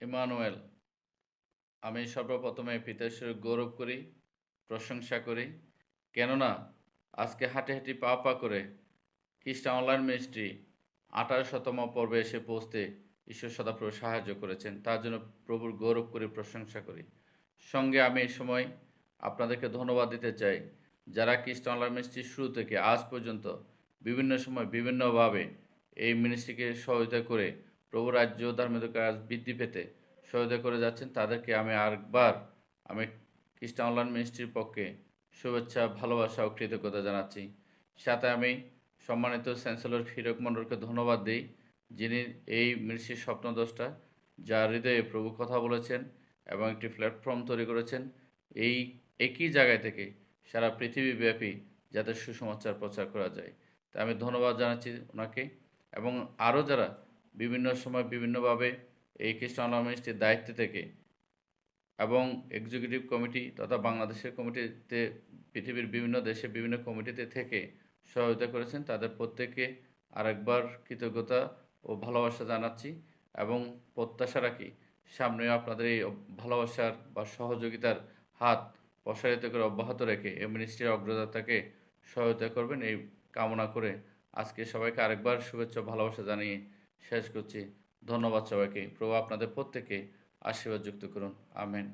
Emmanuel. আমি সর্বপ্রথমে পিতা ঈশ্বরের গৌরব করি, প্রশংসা করি। কেননা আজকে হাঁটি, হাঁটি পা, পা করে খ্রিস্টান অনলাইন মিনিস্ট্রি ১৮০০তম পর্বে এসে পৌঁছতে ঈশ্বর সদাপ্রভু সাহায্য করেছেন। তার জন্য প্রভুর গৌরব করি, প্রশংসা করি। সঙ্গে আমি এই সময় আপনাদেরকে ধন্যবাদ দিতে চাই, যারা খ্রিস্টান অনলাইন মিনিস্ট্রির শুরু থেকে আজ পর্যন্ত বিভিন্ন সময় বিভিন্নভাবে এই মিনিস্ট্রিকে সহায়তা করে প্রভু রাজ্য ধার্মিক কাজ বৃদ্ধি পেতে সহায়তা করে যাচ্ছেন। তাদেরকে আমি আরেকবার আমি খ্রিস্টান অনলাইন মিনিস্ট্রির পক্ষে শুভেচ্ছা, ভালোবাসা ও কৃতজ্ঞতা জানাচ্ছি। সাথে আমি সম্মানিত চ্যান্সেলর হীরক মণ্ডলকে ধন্যবাদ দিই, যিনি এই মিনিস্ট্রির স্বপ্নদ্রষ্টা, যার হৃদয়ে প্রভু কথা বলেছেন এবং একটি প্ল্যাটফর্ম তৈরি করেছেন এই একই জায়গায় থেকে সারা পৃথিবীব্যাপী যাতে সুসমাচার প্রচার করা যায়। তা আমি ধন্যবাদ জানাচ্ছি ওনাকে এবং আরও যারা বিভিন্ন সময় বিভিন্নভাবে এই খ্রিস্টান অনলাইন মিনিস্ট্রির দায়িত্বে থেকে এবং এক্সিকিউটিভ কমিটি তথা বাংলাদেশের কমিটিতে পৃথিবীর বিভিন্ন দেশে বিভিন্ন কমিটিতে থেকে সহায়তা করেছেন, তাদের প্রত্যেককে আরেকবার কৃতজ্ঞতা ও ভালোবাসা জানাচ্ছি এবং প্রত্যাশা রাখি সামনেও আপনাদের এই ভালোবাসার বা সহযোগিতার হাত প্রসারিত করে অব্যাহত রেখে এই মিনিস্ট্রির অগ্রযাত্রাকে সহায়তা করবেন, এই কামনা করে আজকে সবাইকে আরেকবার শুভেচ্ছা ভালোবাসা জানিয়ে শেষ করছি। ধন্যবাদ সবাইকে। প্রভু আপনাদের প্রত্যেককে আশীর্বাদ যুক্ত করুন। আমেন।